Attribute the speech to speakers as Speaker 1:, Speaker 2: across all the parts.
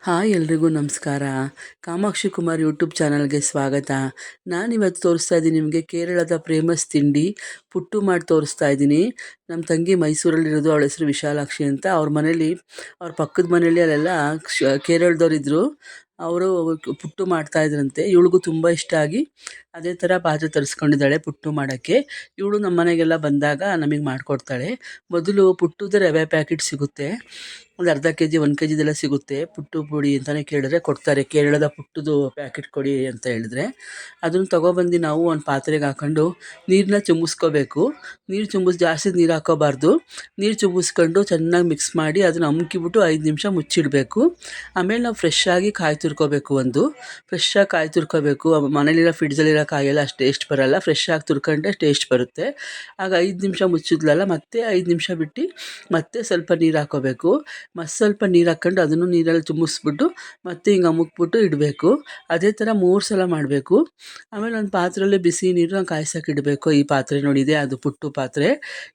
Speaker 1: Hi ಎಲ್ರಿಗೂ ನಮಸ್ಕಾರ. Kamakshi Kumar YouTube ಚಾನಲ್ಗೆ ಸ್ವಾಗತ. ನಾನಿವತ್ತು ತೋರಿಸ್ತಾ ಇದ್ದೀನಿ ನಿಮಗೆ ಕೇರಳದ ಫೇಮಸ್ ತಿಂಡಿ ಪುಟ್ಟು ಮಾಡಿ ತೋರಿಸ್ತಾ ಇದ್ದೀನಿ. ನಮ್ಮ ತಂಗಿ ಮೈಸೂರಲ್ಲಿರೋದು, ಅವಳ ಹೆಸರು ವಿಶಾಲಾಕ್ಷಿ ಅಂತ. ಅವ್ರ ಮನೇಲಿ, ಅವ್ರ ಪಕ್ಕದ ಮನೇಲಿ ಅಲ್ಲೆಲ್ಲ ಕೇರಳದವರಿದ್ದರು. ಅವರು ಪುಟ್ಟು ಮಾಡ್ತಾಯಿದ್ರಂತೆ. ಇವಳಿಗೂ ತುಂಬ ಇಷ್ಟ ಆಗಿ ಅದೇ ಥರ ಪಾತ್ರೆ ತರಿಸ್ಕೊಂಡಿದ್ದಾಳೆ ಪುಟ್ಟು ಮಾಡೋಕ್ಕೆ. ಇವಳು ನಮ್ಮ ಮನೆಗೆಲ್ಲ ಬಂದಾಗ ನಮಗೆ ಮಾಡಿಕೊಡ್ತಾಳೆ. ಮೊದಲು ಪುಟ್ಟುದೇ ರವೆ ಪ್ಯಾಕೆಟ್ ಸಿಗುತ್ತೆ, ಒಂದು ಅರ್ಧ ಕೆ ಜಿ 1 ಕೆ ಜಿದೆಲ್ಲ ಸಿಗುತ್ತೆ. ಪುಟ್ಟು ಪುಡಿ ಅಂತಲೇ ಕೇಳಿದ್ರೆ ಕೊಡ್ತಾರೆ. ಕೇರಳದ ಪುಟ್ಟದು ಪ್ಯಾಕೆಟ್ ಕೊಡಿ ಅಂತ ಹೇಳಿದ್ರೆ ಅದನ್ನು ತೊಗೊಬಂದು ನಾವು ಒಂದು ಪಾತ್ರೆಗೆ ಹಾಕ್ಕೊಂಡು ನೀರನ್ನ ಚಿಮ್ಮಿಸ್ಕೋಬೇಕು. ನೀರು ಜಾಸ್ತಿ ನೀರು ಹಾಕ್ಕೋಬಾರ್ದು. ನೀರು ಚಿಮ್ಮಿಸ್ಕೊಂಡು ಚೆನ್ನಾಗಿ ಮಿಕ್ಸ್ ಮಾಡಿ ಅದನ್ನು ಅಮ್ಕಿಬಿಟ್ಟು 5 ನಿಮಿಷ ಮುಚ್ಚಿಡಬೇಕು. ಆಮೇಲೆ ನಾವು ಫ್ರೆಶ್ಶಾಗಿ ಕಾಯಿ ತುರ್ಕೋಬೇಕು. ಫ್ರೆಶ್ಶಾಗಿ ಕಾಯಿ ತುರ್ಕೋಬೇಕು. ಮನೇಲಿರೋ ಫ್ರಿಡ್ಜಲ್ಲಿರೋ ಕಾಯೆಲ್ಲ ಅಷ್ಟು ಟೇಸ್ಟ್ ಬರೋಲ್ಲ, ಫ್ರೆಶ್ಶಾಗಿ ತುರ್ಕೊಂಡ್ರೆ ಟೇಸ್ಟ್ ಬರುತ್ತೆ. ಆಗ 5 ನಿಮಿಷ ಮುಚ್ಚಿದ್ಲಲ್ಲ, ಮತ್ತೆ 5 ನಿಮಿಷ ಬಿಟ್ಟು ಮತ್ತೆ ಸ್ವಲ್ಪ ನೀರು ಹಾಕ್ಕೋಬೇಕು. ಸ್ವಲ್ಪ ನೀರು ಹಾಕ್ಕೊಂಡು ಅದನ್ನು ನೀರಲ್ಲಿ ಚಿಮ್ಮಿಸ್ಬಿಟ್ಟು ಮತ್ತೆ ಹಿಂಗೆ ಅಮುಕ್ಬಿಟ್ಟು ಇಡಬೇಕು. ಅದೇ ಥರ 3 ಸಲ ಮಾಡಬೇಕು. ಆಮೇಲೆ ಒಂದು ಪಾತ್ರೆಯಲ್ಲಿ ಬಿಸಿ ನೀರನ್ನ ಕಾಯ್ಸೋಕೆ ಇಡಬೇಕು. ಈ ಪಾತ್ರೆ ನೋಡಿದೆ, ಅದು ಪುಟ್ಟು ಪಾತ್ರೆ,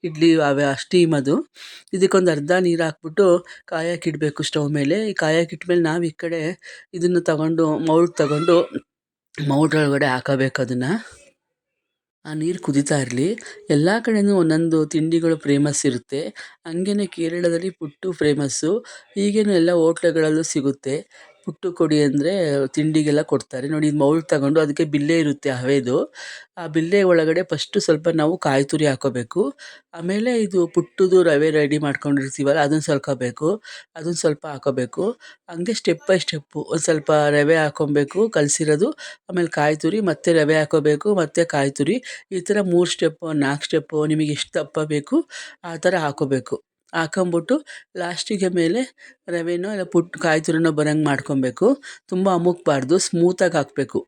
Speaker 1: ಇಡ್ಲಿ ಸ್ಟೀಮ್ ಅದು. ಇದಕ್ಕೊಂದು ಅರ್ಧ ನೀರು ಹಾಕ್ಬಿಟ್ಟು ಕಾಯಕ್ಕೆ ಇಡಬೇಕು ಸ್ಟವ್ ಮೇಲೆ. ಈ ಕಾಯಕ್ಕೆ ಇಟ್ಮೇಲೆ ನಾವು ಈ ಕಡೆ ಇದನ್ನು ತಗೊಂಡು ಮೌಲ್ಡ್ ಹಾಕೋಬೇಕು. ಅದನ್ನು ಆ ನೀರು ಕುದೀತಾ ಇರಲಿ. ಎಲ್ಲ ಕಡೆಯೂ ಒಂದೊಂದು ತಿಂಡಿಗಳು ಫೇಮಸ್ ಇರುತ್ತೆ. ಹಂಗೇ ಕೇರಳದಲ್ಲಿ ಪುಟ್ಟು ಫೇಮಸ್ಸು. ಈಗೇನು ಎಲ್ಲ ಹೋಟ್ಲುಗಳಲ್ಲೂ ಸಿಗುತ್ತೆ. ಪುಟ್ಟು ಕೊಡಿ ಅಂದರೆ ತಿಂಡಿಗೆಲ್ಲ ಕೊಡ್ತಾರೆ ನೋಡಿ. ಇದು ಮೌಲ್ಡ್ ತಗೊಂಡು ಅದಕ್ಕೆ ಬಿಲ್ಲೆ ಇರುತ್ತೆ ಹವೆದು. ಆ ಬಿಲ್ಲೆ ಒಳಗಡೆ ಫಸ್ಟು ಸ್ವಲ್ಪ ನಾವು ಕಾಯಿ ತುರಿ ಹಾಕ್ಕೋಬೇಕು. ಆಮೇಲೆ ಇದು ಪುಟ್ಟುದು ರವೆ ರೆಡಿ ಮಾಡ್ಕೊಂಡಿರ್ತೀವಲ್ಲ ಅದನ್ನು ಸಲ್ಕೋಬೇಕು, ಅದನ್ನು ಸ್ವಲ್ಪ ಹಾಕ್ಕೋಬೇಕು. ಹಂಗೆ ಸ್ಟೆಪ್ ಬೈ ಸ್ಟೆಪ್ಪು ಒಂದು ಸ್ವಲ್ಪ ರವೆ ಹಾಕ್ಕೊಬೇಕು ಕಲಸಿರೋದು, ಆಮೇಲೆ ಕಾಯಿ ತುರಿ, ಮತ್ತು ರವೆ ಹಾಕ್ಕೋಬೇಕು, ಮತ್ತು ಕಾಯಿ ತುರಿ. ಈ ಥರ 3 ಸ್ಟೆಪ್ಪು 4 ಸ್ಟೆಪ್ಪು ನಿಮಗೆ ಎಷ್ಟು ದಪ್ಪ ಬೇಕು ಆ ಥರ ಹಾಕ್ಕೋಬೇಕು. ಹಾಕೊಂಬಿಟ್ಟು ಲಾಸ್ಟಿಗೆ ಮೇಲೆ ರವೆನೋ ಇಲ್ಲ ಕಾಯಿ ತುರಿನೋ ಬರೋಂಗೆ ಮಾಡ್ಕೊಬೇಕು. ತುಂಬ ಅಮುಕ್ಬಾರ್ದು, ಸ್ಮೂತಾಗಿ ಹಾಕಬೇಕು.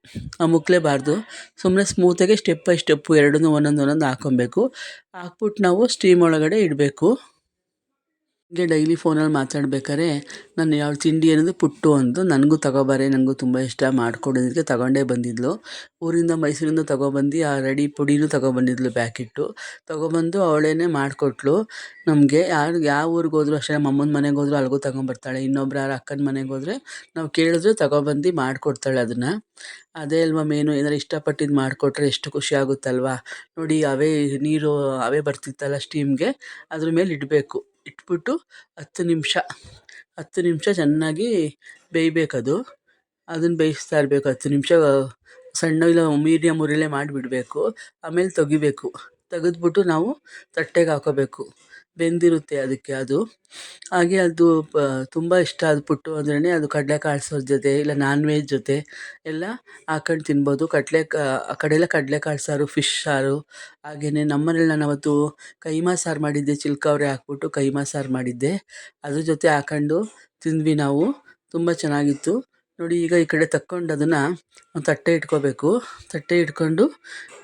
Speaker 1: ಅಮುಕ್ಲೇಬಾರ್ದು, ಸುಮ್ಮನೆ ಸ್ಮೂತಾಗೆ ಸ್ಟೆಪ್ ಬೈ ಸ್ಟೆಪ್ಪು ಎರಡನ್ನೂ ಒಂದೊಂದು ಹಾಕ್ಕೊಬೇಕು. ಹಾಕ್ಬಿಟ್ಟು ನಾವು ಸ್ಟೀಮ್ ಒಳಗಡೆ ಇಡಬೇಕು. ಹೀಗೆ ಡೈಲಿ ಫೋನಲ್ಲಿ ಮಾತಾಡ್ಬೇಕಾದ್ರೆ ನಾನು ಯಾವ ತಿಂಡಿ ಅನ್ನೋದು ಪುಟ್ಟು ಅಂದು ನನಗೂ ತಗೊಬಾರೆ, ನನಗೂ ತುಂಬ ಇಷ್ಟ, ಮಾಡಿಕೊಡೋದಕ್ಕೆ ತಗೊಂಡೇ ಬಂದಿದ್ಲು. ಊರಿಂದ ಮೈಸೂರಿಂದ ತಗೊಬಂದು ಆ ರೆಡಿ ಪುಡಿನೂ ತಗೊಬಂದಿದ್ಲು ಪ್ಯಾಕೆಟು. ತಗೊಬಂದು ಅವಳೇ ಮಾಡಿಕೊಟ್ಲು ನಮಗೆ. ಯಾವ ಊರಿಗೆ ಹೋದ್ರು ಅಷ್ಟೇ, ನಮ್ಮ ಅಮ್ಮನ ಮನೆಗೆ ಹೋದ್ರು ಅಲ್ಲಿಗೂ ತಗೊಂಬರ್ತಾಳೆ. ಇನ್ನೊಬ್ರು ಯಾರು ಅಕ್ಕನ ಮನೆಗೆ ಹೋದರೆ ನಾವು ಕೇಳಿದ್ರೆ ತಗೊಬಂದು ಮಾಡಿಕೊಡ್ತಾಳೆ ಅದನ್ನು. ಅದೇ ಅಲ್ವಾ ಮೇನು. ಏನಾರು ಇಷ್ಟಪಟ್ಟಿದ್ದು ಮಾಡಿಕೊಟ್ರೆ ಎಷ್ಟು ಖುಷಿ ಆಗುತ್ತಲ್ವ. ನೋಡಿ, ಹವೆ ಬರ್ತಿತ್ತಲ್ಲ ಸ್ಟೀಮ್ಗೆ, ಅದ್ರ ಮೇಲೆ ಇಡಬೇಕು. ಇಟ್ಬಿಟ್ಟು 10 ನಿಮಿಷ ಚೆನ್ನಾಗಿ ಬೇಯಬೇಕದು. ಅದನ್ನು ಬೇಯಿಸ್ತಾ ಇರಬೇಕು 10 ನಿಮಿಷ. ಸಣ್ಣ ಇಲ್ಲ ಮೀಡಿಯಮ್ ಉರಿಲೇ ಮಾಡಿಬಿಡಬೇಕು. ಆಮೇಲೆ ತೆಗಿಬೇಕು. ತೆಗೆದ್ಬಿಟ್ಟು ನಾವು ತಟ್ಟೆಗೆ ಹಾಕ್ಕೋಬೇಕು. ಬೆಂದಿರುತ್ತೆ ಅದಕ್ಕೆ ಅದು. ಹಾಗೆ ಅದು ತುಂಬ ಇಷ್ಟ ಅದು ಪುಟ್ಟು ಅಂದ್ರೇ. ಅದು ಕಡಲೆಕಾಳು ಸಾರು ಜೊತೆ ಇಲ್ಲ ನಾನ್ ವೆಜ್ ಜೊತೆ ಎಲ್ಲ ಹಾಕೊಂಡು ತಿನ್ಬೋದು. ಆ ಕಡೆ ಎಲ್ಲ ಕಡಲೆಕಾಳು ಸಾರು, ಫಿಶ್ ಸಾರು. ಹಾಗೆಯೇ ನಮ್ಮನೇಲಿ ನಾನು ಅವತ್ತು ಕೈಮಾ ಸಾರು ಮಾಡಿದ್ದೆ. ಚಿಲ್ಕವ್ರೆ ಹಾಕ್ಬಿಟ್ಟು ಕೈಮಾ ಸಾರು ಮಾಡಿದ್ದೆ, ಅದ್ರ ಜೊತೆ ಹಾಕೊಂಡು ತಿಂದ್ವಿ ನಾವು. ತುಂಬ ಚೆನ್ನಾಗಿತ್ತು ನೋಡಿ. ಈಗ ಈ ಕಡೆ ತಕ್ಕೊಂಡು ಅದನ್ನು ಒಂದು ತಟ್ಟೆ ಇಟ್ಕೋಬೇಕು. ತಟ್ಟೆ ಇಟ್ಕೊಂಡು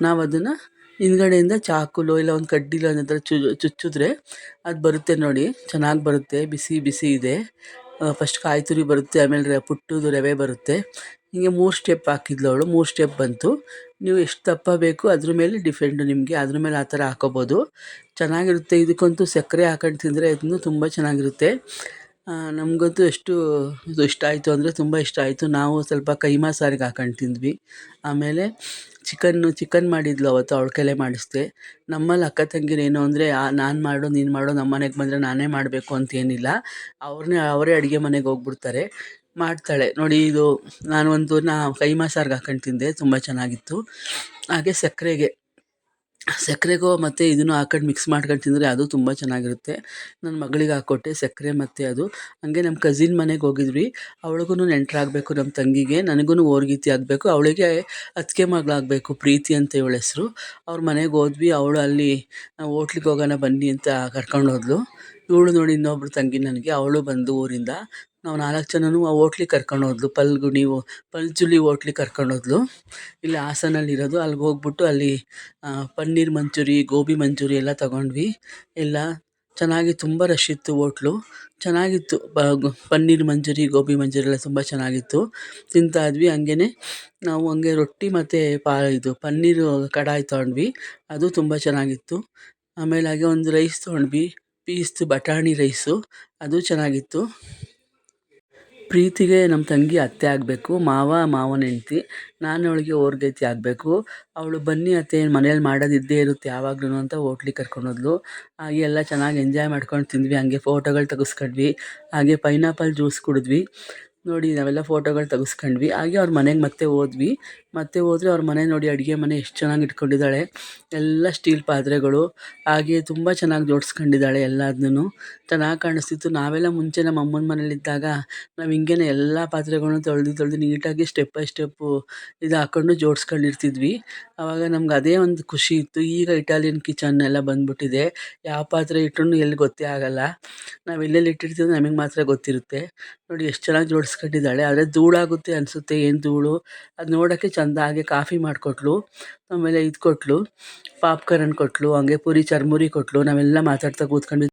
Speaker 1: ನಾವು ಅದನ್ನು ಹಿಂದ್ಗಡೆಯಿಂದ ಚಾಕುಲೋ ಇಲ್ಲ ಒಂದು ಕಡ್ಡಿಲೋ ಅನ್ನೋ ಚುಚ್ಚಿದ್ರೆ ಅದು ಬರುತ್ತೆ ನೋಡಿ, ಚೆನ್ನಾಗಿ ಬರುತ್ತೆ. ಬಿಸಿ ಬಿಸಿ ಇದೆ. ಫಸ್ಟ್ ಕಾಯಿ ತುರಿ ಬರುತ್ತೆ, ಆಮೇಲೆ ಪುಟ್ಟುದು ರವೆ ಬರುತ್ತೆ. ಹೀಗೆ 3 ಸ್ಟೆಪ್ ಹಾಕಿದ್ಲು ಅವಳು. 3 ಸ್ಟೆಪ್ ಬಂತು. ನೀವು ಎಷ್ಟು ದಪ್ಪ ಬೇಕು ಅದ್ರ ಮೇಲೆ ಡಿಪೆಂಡು ನಿಮಗೆ. ಅದ್ರ ಮೇಲೆ ಆ ಥರ ಹಾಕ್ಕೋಬೋದು, ಚೆನ್ನಾಗಿರುತ್ತೆ. ಇದಕ್ಕಂತೂ ಸಕ್ಕರೆ ಹಾಕೊಂಡು ತಿಂದರೆ ಇನ್ನೂ ತುಂಬ ಚೆನ್ನಾಗಿರುತ್ತೆ. ನಮಗಂತೂ ಎಷ್ಟು ಇದು ಇಷ್ಟ ಆಯಿತು ಅಂದರೆ ತುಂಬ ಇಷ್ಟ ಆಯಿತು. ನಾವು ಸ್ವಲ್ಪ ಕೈಮಾ ಸಾರಿಗೆ ಹಾಕೊಂಡು ತಿಂದ್ವಿ. ಆಮೇಲೆ ಚಿಕನ್ ಮಾಡಿದ್ಲು ಅವತ್ತು, ಅವಳ ಕೈಲೇ ಮಾಡಿಸಿದೆ. ನಮ್ಮಲ್ಲಿ ಅಕ್ಕ ತಂಗಿರು ಏನು ಅಂದರೆ ನಾನು ಮಾಡು ನೀನು ಮಾಡು, ನಮ್ಮ ಮನೆಗೆ ಬಂದರೆ ನಾನೇ ಮಾಡಬೇಕು ಅಂತೇನಿಲ್ಲ. ಅವರೇ ಅಡುಗೆ ಮನೆಗೆ ಹೋಗ್ಬಿಡ್ತಾರೆ, ಮಾಡ್ತಾಳೆ ನೋಡಿ. ಇದು ನಾನು ಕೈಮಾ ಸಾರಿಗೆ ಹಾಕೊಂಡು ತಿಂದೆ, ತುಂಬ ಚೆನ್ನಾಗಿತ್ತು. ಹಾಗೆ ಸಕ್ಕರೆಗೂ ಮತ್ತು ಇದನ್ನು ಹಾಕೊಂಡು ಮಿಕ್ಸ್ ಮಾಡ್ಕೊಂಡು ತಿಂದರೆ ಅದು ತುಂಬ ಚೆನ್ನಾಗಿರುತ್ತೆ. ನನ್ನ ಮಗಳಿಗೆ ಹಾಕ್ಕೊಟ್ಟೆ ಸಕ್ಕರೆ ಮತ್ತು ಅದು. ಹಾಗೆ ನಮ್ಮ ಕಸಿನ್ ಮನೆಗೆ ಹೋಗಿದ್ವಿ. ಅವಳಿಗೂ ನೆಂಟರಾಗಬೇಕು ನಮ್ಮ ತಂಗಿಗೆ, ನನಗೂ ಓರ್ಗೀತಿ ಆಗಬೇಕು. ಅವಳಿಗೆ ಅತ್ತಿಗೆ ಮಗಳಾಗಬೇಕು, ಪ್ರೀತಿ ಅಂತ ಇವಳ ಹೆಸರು. ಅವ್ರ ಮನೆಗೆ ಹೋದ್ವಿ. ಅವಳು ಅಲ್ಲಿ ಹೋಟ್ಲಿಗೆ ಹೋಗೋಣ ಬನ್ನಿ ಅಂತ ಕರ್ಕೊಂಡು ಹೋದ್ಲು. ಇವಳು ನೋಡಿ ಇನ್ನೊಬ್ಳು ತಂಗಿ ನನಗೆ, ಅವಳು ಬಂದು ಊರಿಂದ. ನಾವು 4 ಜನನೂ ಆ ಹೋಟ್ಲಿಗೆ ಕರ್ಕೊಂಡು ಹೋದ್ಲು. ಪಲ್ಜುಲಿ ಹೋಟ್ಲಿಗೆ ಕರ್ಕೊಂಡು ಹೋದ್ಲು. ಇಲ್ಲಿ ಹಾಸನಲ್ಲಿರೋದು. ಅಲ್ಲಿಗೆ ಹೋಗ್ಬಿಟ್ಟು ಅಲ್ಲಿ ಪನ್ನೀರ್ ಮಂಚೂರಿ, ಗೋಬಿ ಮಂಚೂರಿ ಎಲ್ಲ ತೊಗೊಂಡ್ವಿ. ಎಲ್ಲ ಚೆನ್ನಾಗಿ ತುಂಬ ರಶ್ ಇತ್ತು ಹೋಟ್ಲು, ಚೆನ್ನಾಗಿತ್ತು. ಪನ್ನೀರ್ ಮಂಚೂರಿ, ಗೋಬಿ ಮಂಚೂರಿ ಎಲ್ಲ ತುಂಬ ಚೆನ್ನಾಗಿತ್ತು. ತಿಂತಾ ಇದ್ವಿ. ನಾವು ಹಂಗೆ ರೊಟ್ಟಿ ಮತ್ತು ಇದು ಪನ್ನೀರು ಕಡಾಯಿ ತೊಗೊಂಡ್ವಿ, ಅದು ತುಂಬ ಚೆನ್ನಾಗಿತ್ತು. ಆಮೇಲೆ ಹಾಗೆ ಒಂದು ರೈಸ್ ತೊಗೊಂಡ್ವಿ, ಬಟಾಣಿ ರೈಸು, ಅದು ಚೆನ್ನಾಗಿತ್ತು. ಪ್ರೀತಿಗೆ ನಮ್ಮ ತಂಗಿ ಅತ್ತೆ ಆಗಬೇಕು, ಮಾವನ ಹೆಂಡ್ತಿ. ನಾನು ಅವಳಿಗೆ ಓರ್ಗೈತಿ ಆಗಬೇಕು. ಅವಳು ಬನ್ನಿ ಅತ್ತೆ ಮನೇಲಿ ಮಾಡೋದು ಇದ್ದೇ ಇರುತ್ತೆ ಯಾವಾಗ್ಲೂ ಅಂತ ಹೋಟ್ಲಿಗೆ ಕರ್ಕೊಂಡೋದ್ಲು. ಹಾಗೆ ಎಲ್ಲ ಚೆನ್ನಾಗಿ ಎಂಜಾಯ್ ಮಾಡ್ಕೊಂಡು ತಿಂದ್ವಿ. ಹಂಗೆ ಫೋಟೋಗಳು ತೆಗೆಸ್ಕೊಂಡ್ವಿ. ಹಾಗೆ ಪೈನಾಪಲ್ ಜ್ಯೂಸ್ ಕುಡಿದ್ವಿ. ನೋಡಿ ನಾವೆಲ್ಲ ಫೋಟೋಗಳು ತೆಗೆಸ್ಕೊಂಡ್ವಿ. ಹಾಗೆ ಅವ್ರ ಮನೆಗೆ ಮತ್ತೆ ಹೋದ್ವಿ. ಹೋದರೆ ಅವ್ರ ಮನೆ ನೋಡಿ, ಅಡುಗೆ ಮನೆ ಎಷ್ಟು ಚೆನ್ನಾಗಿ ಇಟ್ಕೊಂಡಿದ್ದಾಳೆ. ಎಲ್ಲ ಸ್ಟೀಲ್ ಪಾತ್ರೆಗಳು, ಹಾಗೆ ತುಂಬ ಚೆನ್ನಾಗಿ ಜೋಡಿಸ್ಕೊಂಡಿದ್ದಾಳೆ ಎಲ್ಲದನ್ನೂ. ಚೆನ್ನಾಗಿ ಕಾಣಿಸ್ತಿತ್ತು. ನಾವೆಲ್ಲ ಮುಂಚೆ ನಮ್ಮ ಅಮ್ಮನ ಮನೇಲಿದ್ದಾಗ ನಾವು ಹಿಂಗೇನೆ ಎಲ್ಲ ಪಾತ್ರೆಗಳ್ನೂ ತೊಳೆದು ನೀಟಾಗಿ ಸ್ಟೆಪ್ ಬೈ ಸ್ಟೆಪ್ಪು ಇದು ಹಾಕ್ಕೊಂಡು ಜೋಡಿಸ್ಕೊಂಡಿರ್ತಿದ್ವಿ. ಆವಾಗ ನಮ್ಗೆ ಅದೇ ಒಂದು ಖುಷಿ ಇತ್ತು. ಈಗ ಇಟಾಲಿಯನ್ ಕಿಚನ್ ಎಲ್ಲ ಬಂದ್ಬಿಟ್ಟಿದೆ. ಯಾವ ಪಾತ್ರೆ ಇಟ್ರೂ ಎಲ್ಲಿ ಗೊತ್ತೇ ಆಗಲ್ಲ. ನಾವು ಎಲ್ಲೆಲ್ಲಿ ಇಟ್ಟಿರ್ತೀವಿ ನಮಗೆ ಮಾತ್ರ ಗೊತ್ತಿರುತ್ತೆ. ನೋಡಿ ಎಷ್ಟು ಚೆನ್ನಾಗಿ ಜೋಡಿಸ್ಕೊಂಡಿದ್ದಾಳೆ. ಆದರೆ ಧೂಳಾಗುತ್ತೆ ಅನಿಸುತ್ತೆ, ಏನು ಧೂಳು. ಅದು ನೋಡೋಕ್ಕೆ ಚೆಂದ. ಹಾಗೆ ಕಾಫಿ ಮಾಡಿಕೊಟ್ಲು, ಆಮೇಲೆ ಇದು ಕೊಟ್ಟಳು, ಪಾಪ್ಕಾರ್ನ್ ಕೊಟ್ಟಳು, ಹಂಗೆ ಪೂರಿ ಚುರ್ಮುರಿ ಕೊಟ್ಟಳು. ನಾವೆಲ್ಲ ಮಾತಾಡ್ತಾ ಕೂತ್ಕೊಂಡ್ವಿ.